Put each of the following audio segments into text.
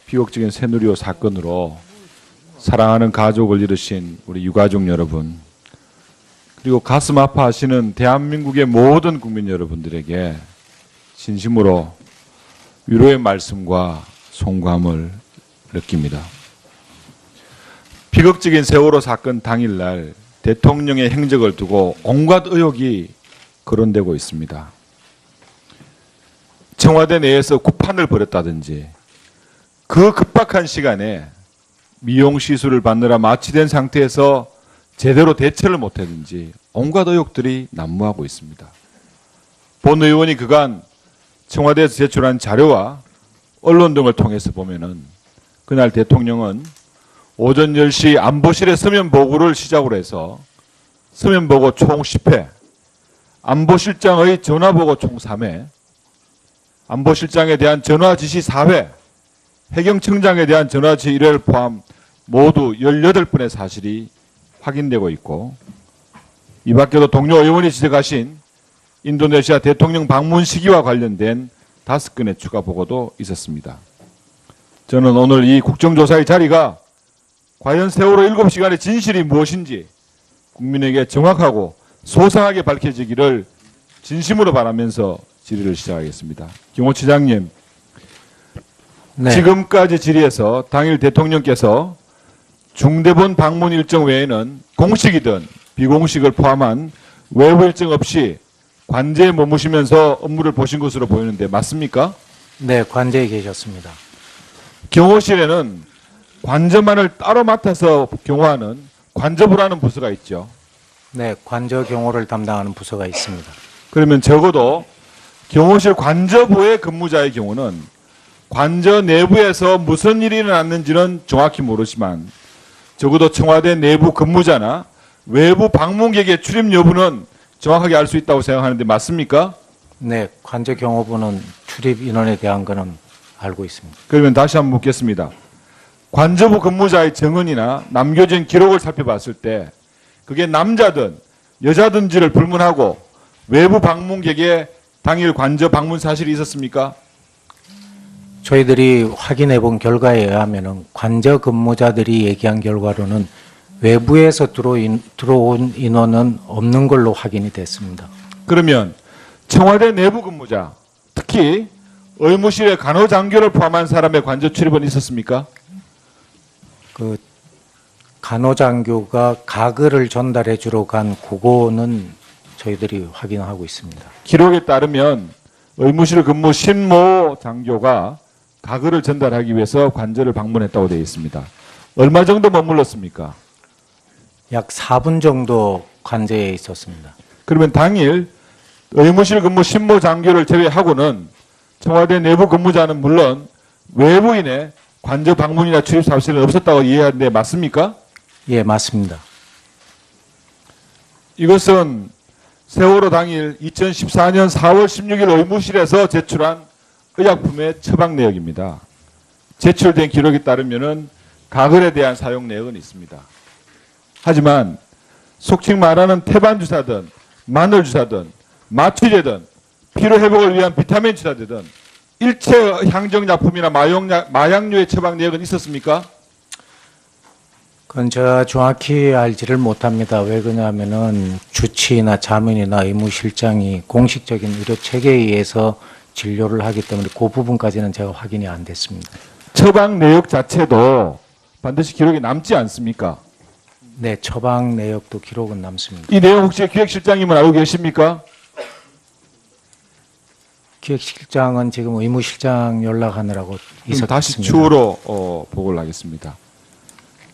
비극적인 새누리호 사건으로 사랑하는 가족을 잃으신 우리 유가족 여러분, 그리고 가슴 아파하시는 대한민국의 모든 국민 여러분들에게 진심으로 위로의 말씀과 송구함을 느낍니다. 비극적인 세월호 사건 당일날 대통령의 행적을 두고 온갖 의혹이 거론되고 있습니다. 청와대 내에서 구판을 벌였다든지, 그 급박한 시간에 미용시술을 받느라 마취된 상태에서 제대로 대처를 못했는지 온갖 의혹들이 난무하고 있습니다. 본 의원이 그간 청와대에서 제출한 자료와 언론 등을 통해서 보면은 그날 대통령은 오전 10시 안보실의 서면 보고를 시작으로 해서 서면 보고 총 10회, 안보실장의 전화 보고 총 3회, 안보실장에 대한 전화 지시 4회, 해경청장에 대한 전화 지시 1회를 포함 모두 18번의 사실이 확인되고 있고, 이 밖에도 동료 의원이 지적하신 인도네시아 대통령 방문 시기와 관련된 5건의 추가 보고도 있었습니다. 저는 오늘 이 국정조사의 자리가 과연 세월호 7시간의 진실이 무엇인지 국민에게 정확하고 소상하게 밝혀지기를 진심으로 바라면서 질의를 시작하겠습니다. 경호처장님, 네. 지금까지 질의에서 당일 대통령께서 중대본 방문 일정 외에는 공식이든 비공식을 포함한 외부 일정 없이 관제에 머무시면서 업무를 보신 것으로 보이는데 맞습니까? 네, 관제에 계셨습니다. 경호실에는 관저만을 따로 맡아서 경호하는 관저부라는 부서가 있죠. 네, 관저 경호를 담당하는 부서가 있습니다. 그러면 적어도 경호실 관저부의 근무자의 경우는 관저 내부에서 무슨 일이 일어났는지는 정확히 모르지만 적어도 청와대 내부 근무자나 외부 방문객의 출입 여부는 정확하게 알 수 있다고 생각하는데 맞습니까? 네, 관저 경호부는 출입 인원에 대한 거는 알고 있습니다. 그러면 다시 한번 묻겠습니다. 관저부 근무자의 정언이나 남겨진 기록을 살펴봤을 때 그게 남자든 여자든지를 불문하고 외부 방문객의 당일 관저 방문 사실이 있었습니까? 저희들이 확인해 본 결과에 의하면 관저 근무자들이 얘기한 결과로는 외부에서 들어온 인원은 없는 걸로 확인이 됐습니다. 그러면 청와대 내부 근무자, 특히 의무실의 간호장교를 포함한 사람의 관저 출입은 있었습니까? 그 간호장교가 가글을 전달해 주러 간 그거는 저희들이 확인하고 있습니다. 기록에 따르면 의무실 근무 신모 장교가 가글을 전달하기 위해서 관저를 방문했다고 되어 있습니다. 얼마 정도 머물렀습니까? 약 4분 정도 관저에 있었습니다. 그러면 당일 의무실 근무 신모 장교를 제외하고는 청와대 내부 근무자는 물론 외부인의 관저 방문이나 출입 사실은 없었다고 이해하는데 맞습니까? 예, 맞습니다. 이것은 세월호 당일 2014년 4월 16일 의무실에서 제출한 의약품의 처방 내역입니다. 제출된 기록에 따르면 가글에 대한 사용 내역은 있습니다. 하지만 속칭 말하는 태반 주사든 마늘 주사든 마취제든 피로 회복을 위한 비타민 주사제든 일체 향정약품이나 마약류의 처방 내역은 있었습니까? 그건 제가 정확히 알지를 못합니다. 왜 그러냐면은 주치의나 자문이나 의무실장이 공식적인 의료 체계에 의해서 진료를 하기 때문에 그 부분까지는 제가 확인이 안 됐습니다. 처방 내역 자체도 반드시 기록이 남지 않습니까? 네, 처방 내역도 기록은 남습니다. 이 내용 혹시 기획실장님은 알고 계십니까? 기획실장은 지금 의무실장 연락하느라고 있었습니다. 다시 추후로 보고를 하겠습니다.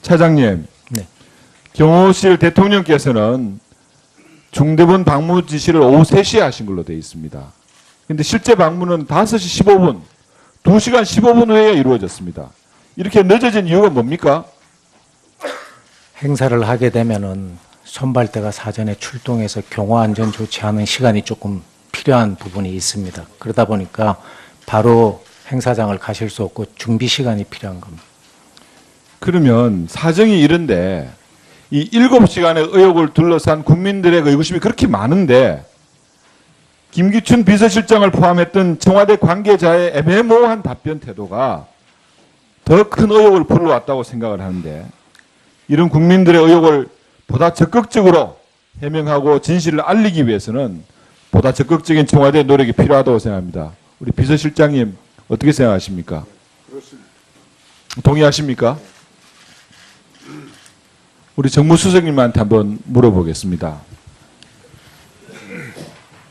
차장님, 네. 경호실 대통령께서는 중대본 방문 지시를 오후 3시에 하신 걸로 되어 있습니다. 그런데 실제 방문은 5시 15분, 2시간 15분 후에 이루어졌습니다. 이렇게 늦어진 이유가 뭡니까? 행사를 하게 되면은 선발대가 사전에 출동해서 경호 안전 조치하는 시간이 조금 필요한 부분이 있습니다. 그러다 보니까 바로 행사장을 가실 수 없고 준비 시간이 필요한 겁니다. 그러면 사정이 이런데 이 7시간의 의혹을 둘러싼 국민들의 의구심이 그렇게 많은데 김기춘 비서실장을 포함했던 청와대 관계자의 애매모호한 답변 태도가 더 큰 의혹을 불러왔다고 생각을 하는데, 이런 국민들의 의혹을 보다 적극적으로 해명하고 진실을 알리기 위해서는 보다 적극적인 청와대 노력이 필요하다고 생각합니다. 우리 비서실장님 어떻게 생각하십니까? 동의하십니까? 우리 정무수석님한테 한번 물어보겠습니다.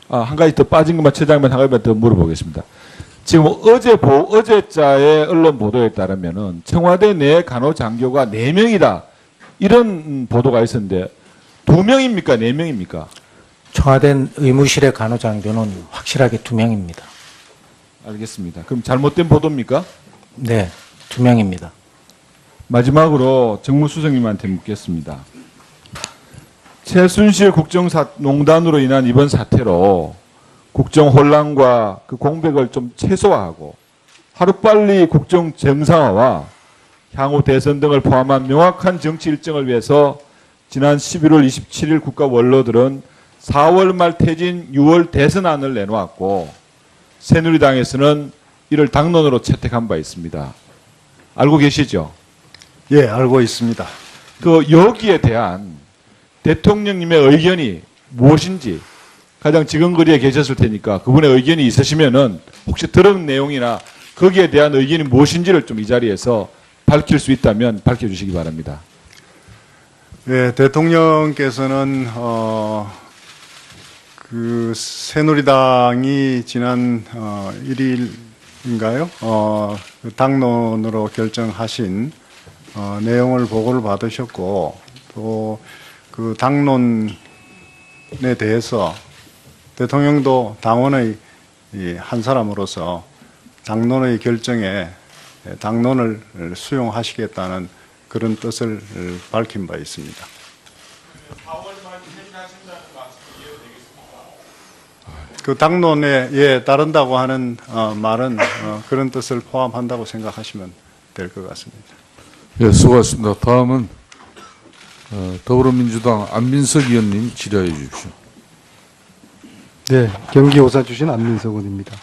한 가지 더 빠진 것만 처장님 한 가지만 더 물어보겠습니다. 지금 어제자의 언론 보도에 따르면은 청와대 내 간호장교가 4명이다. 이런 보도가 있었는데 2명입니까? 4명입니까? 청와대 의무실의 간호장교는 확실하게 2명입니다. 알겠습니다. 그럼 잘못된 보도입니까? 네, 2명입니다. 마지막으로 정무수석님한테 묻겠습니다. 최순실 국정농단으로 인한 이번 사태로 국정 혼란과 그 공백을 좀 최소화하고 하루빨리 국정 정상화와 향후 대선 등을 포함한 명확한 정치 일정을 위해서 지난 11월 27일 국가 원로들은 4월 말 퇴진 6월 대선안을 내놓았고 새누리당에서는 이를 당론으로 채택한 바 있습니다. 알고 계시죠? 예, 알고 있습니다. 그 여기에 대한 대통령님의 의견이 무엇인지 가장 지근거리에 계셨을 테니까 그분의 의견이 있으시면은 혹시 들은 내용이나 거기에 대한 의견이 무엇인지를 좀 이 자리에서 밝힐 수 있다면 밝혀주시기 바랍니다. 예, 대통령께서는 그 새누리당이 지난 1일인가요? 그 당론으로 결정하신 내용을 보고를 받으셨고 또 그 당론에 대해서 대통령도 당원의 한 사람으로서 당론의 결정에 당론을 수용하시겠다는 그런 뜻을 밝힌 바 있습니다. 그 당론에 따른다고 하는 말은 그런 뜻을 포함한다고 생각하시면 될 것 같습니다. 예, 수고하셨습니다. 다음은 더불어민주당 안민석 의원님 질의해 주십시오. 네, 경기 오산 출신 안민석 의원입니다.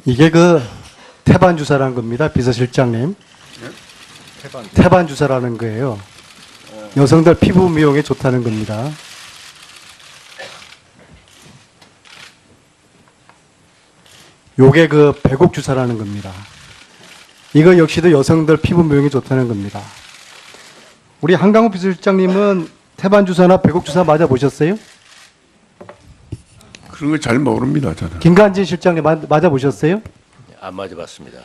이게 그 태반 주사라는 겁니다, 비서실장님. 태반 주사라는 거예요. 여성들 피부 미용에 좋다는 겁니다. 요게 그 배곡 주사라는 겁니다. 이거 역시도 여성들 피부 미용에 좋다는 겁니다. 우리 한강호 비서실장님은 태반 주사나 배곡 주사 맞아 보셨어요? 그런 걸 잘 모릅니다, 저는. 김관진 실장님 맞아 보셨어요? 안 맞아봤습니다.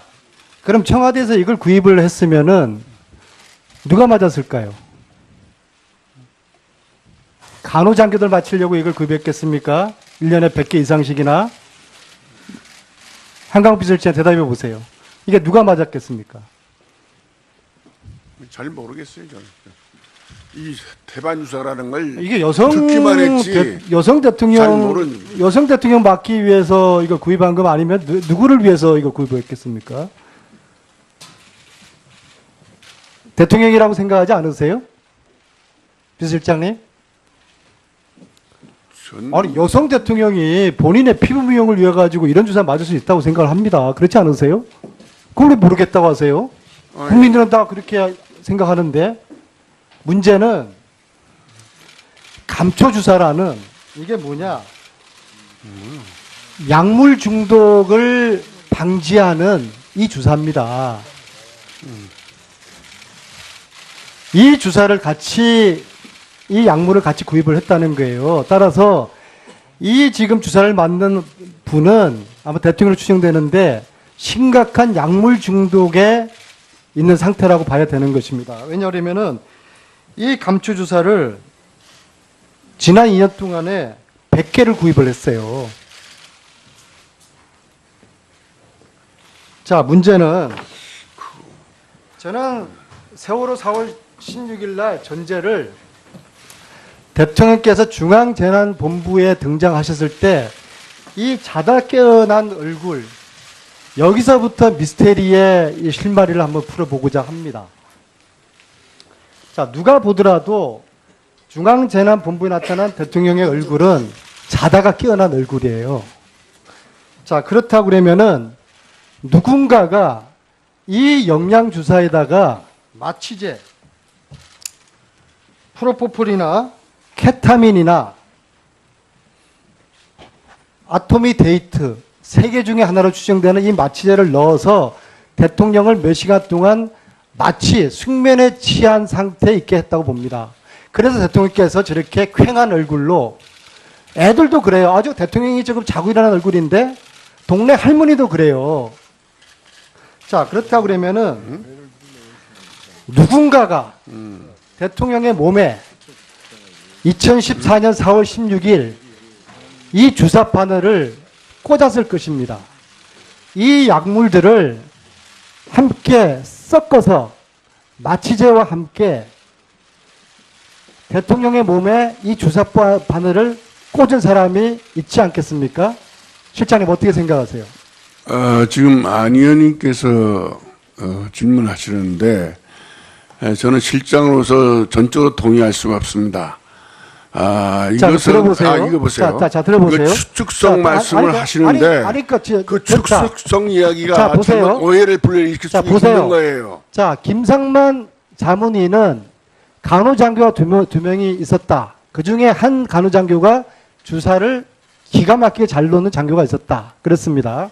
그럼 청와대에서 이걸 구입을 했으면은 누가 맞았을까요? 간호장교들 맞추려고 이걸 구입했겠습니까? 1년에 100개 이상씩이나? 한강호 비서실장 대답해 보세요. 이게 누가 맞았겠습니까? 잘 모르겠어요, 저는. 이 태반유사라는 걸 이게 여성 듣기만 했지. 여성 잘 대통령 모르는. 여성 대통령 맡기 위해서 이거 구입한 거 아니면 누구를 위해서 이거 구입했겠습니까? 대통령이라고 생각하지 않으세요? 비서실장님? 아니 여성 대통령이 본인의 피부 미용을 위해 가지고 이런 주사 맞을 수 있다고 생각을 합니다. 그렇지 않으세요? 그걸 왜 모르겠다고 하세요? 국민들은 다 그렇게 생각하는데 문제는 감초 주사라는 이게 뭐냐? 약물 중독을 방지하는 이 주사입니다. 이 주사를 같이 이 약물을 같이 구입을 했다는 거예요. 따라서 이 지금 주사를 맞는 분은 아마 대통령으로 추정되는데 심각한 약물 중독에 있는 상태라고 봐야 되는 것입니다. 왜냐하면은 이 감초 주사를 지난 2년 동안에 100개를 구입을 했어요. 자, 문제는 저는 세월호 4월 16일 날 전제를 대통령께서 중앙재난본부에 등장하셨을 때 이 자다 깨어난 얼굴 여기서부터 미스테리의 이 실마리를 한번 풀어보고자 합니다. 자, 누가 보더라도 중앙재난본부에 나타난 대통령의 얼굴은 자다가 깨어난 얼굴이에요. 자, 그렇다고 그러면은 누군가가 이 영양주사에다가 마취제, 프로포폴이나 케타민이나 아토미데이트 세 개 중에 하나로 추정되는 이 마취제를 넣어서 대통령을 몇 시간 동안 마치 숙면에 취한 상태에 있게 했다고 봅니다. 그래서 대통령께서 저렇게 퀭한 얼굴로, 애들도 그래요. 아주 대통령이 지금 자고 일어난 얼굴인데 동네 할머니도 그래요. 자, 그렇다고 그러면은 누군가가 대통령의 몸에 2014년 4월 16일 이 주사 바늘을 꽂았을 것입니다. 이 약물들을 함께 섞어서 마취제와 함께 대통령의 몸에 이 주사 바늘을 꽂은 사람이 있지 않겠습니까? 실장님 어떻게 생각하세요? 지금 안 의원님께서 질문하시는데 저는 실장으로서 전적으로 동의할 수가 없습니다. 자, 이것은 들어보세요. 이거 보세요. 자, 들어보세요. 이거 추측성 말씀을 하시는데 그 추측성 이야기가 자, 보세요. 잘못 오해를 불러일으킬 수 자, 있는 보세요. 거예요. 자, 김상만 자문위는 간호장교가 두 명이 있었다. 그 중에 한 간호장교가 주사를 기가 막히게 잘 놓는 장교가 있었다. 그렇습니다.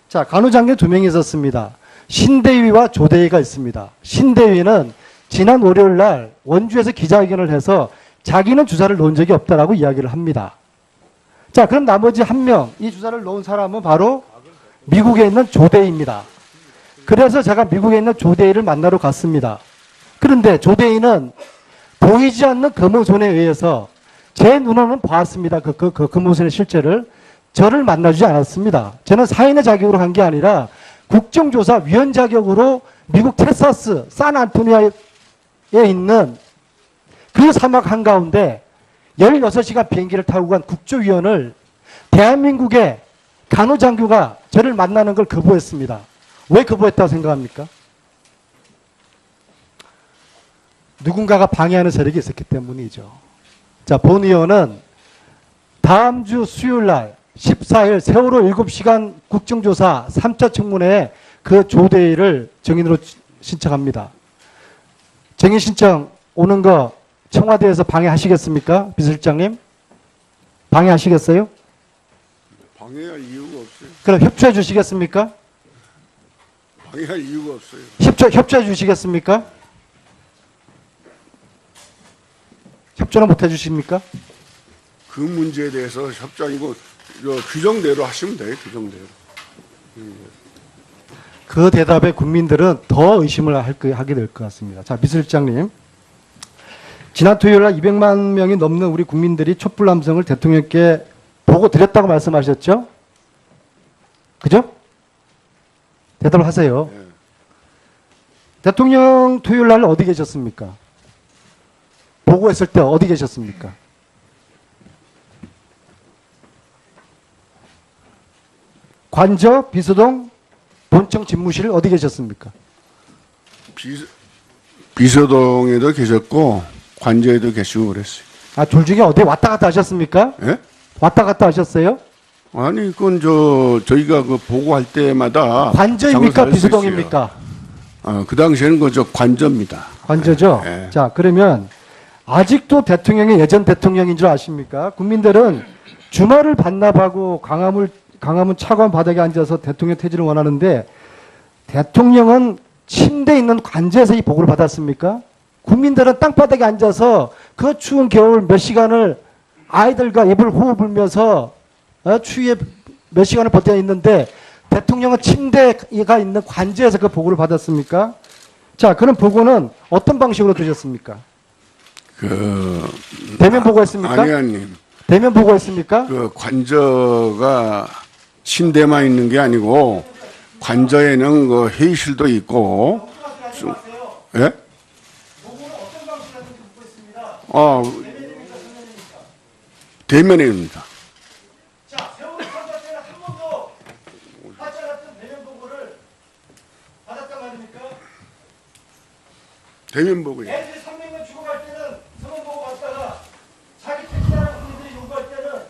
자, 간호장교 두 명이 있었습니다. 신대위와 조대위가 있습니다. 신대위는 지난 월요일 날 원주에서 기자회견을 해서 자기는 주사를 놓은 적이 없다라고 이야기를 합니다. 자, 그럼 나머지 한 명, 이 주사를 놓은 사람은 바로 미국에 있는 조대위입니다. 그래서 제가 미국에 있는 조대위를 만나러 갔습니다. 그런데 조대위는 보이지 않는 검은손에 의해서 제 눈으로는 봤습니다. 그 검은손의 실체를. 저를 만나주지 않았습니다. 저는 사인의 자격으로 간 게 아니라 국정조사위원 자격으로 미국 텍사스 샌안토니아에 있는 그 사막 한가운데 16시간 비행기를 타고 간 국조위원을 대한민국의 간호장교가 저를 만나는 걸 거부했습니다. 왜 거부했다고 생각합니까? 누군가가 방해하는 세력이 있었기 때문이죠. 자, 본 의원은 다음 주 수요일 날 14일 세월호 7시간 국정조사 3차 청문회에 그 조대위를 정인으로 신청합니다. 정인 신청 오는 거 청와대에서 방해하시겠습니까? 비서실장님? 방해하시겠어요? 방해할 이유가 없어요. 그럼 협조해 주시겠습니까? 방해할 이유가 없어요. 협조해 주시겠습니까? 협조는 못 해주십니까? 그 문제에 대해서 협조이고 규정대로 하시면 돼요. 규정대로. 그 대답에 국민들은 더 의심을 하게 될 것 같습니다. 자, 비서실장님. 지난 토요일 날 200만 명이 넘는 우리 국민들이 촛불 남성을 대통령께 보고 드렸다고 말씀하셨죠? 그죠? 대답을 하세요. 네. 대통령 토요일 날 어디 계셨습니까? 보고했을 때 어디 계셨습니까? 관저, 비서동, 본청 집무실 어디 계셨습니까? 비서동에도 계셨고 관저에도 계시고 그랬어요. 아, 둘 중에 어디 왔다 갔다 하셨습니까? 예? 왔다 갔다 하셨어요? 아니 그건 저희가 그 보고할 때마다 관저입니까? 장을 살 수 비서동입니까? 있어요. 그 당시에는 그저 관저입니다. 관저죠? 예. 자, 그러면 아직도 대통령이 예전 대통령인 줄 아십니까? 국민들은 주말을 반납하고 강화문 차관 바닥에 앉아서 대통령 퇴진을 원하는데 대통령은 침대에 있는 관저에서 이 보고를 받았습니까? 국민들은 땅바닥에 앉아서 그 추운 겨울 몇 시간을 아이들과 이불 호흡 불면서 추위에 몇 시간을 버텨 있는데 대통령은 침대가 있는 관저에서 그 보고를 받았습니까? 자, 그런 보고는 어떤 방식으로 드셨습니까? 대면 보고했습니까? 안 의원님, 대면 보고했습니까? 그 관저가 침대만 있는 게 아니고 관저에는 그 회의실도 있고. 예? 대면입니다. 자, 세월호 참사 때는 한 번도 하지 않았던 대면 보고를 받았단 말입니까? 대면 보고요. 애들이 300명 죽어갈 때는 서면 보고 받다가 자기 택시라는 분들이 요구할 때는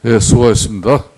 예, 수고하셨습니다.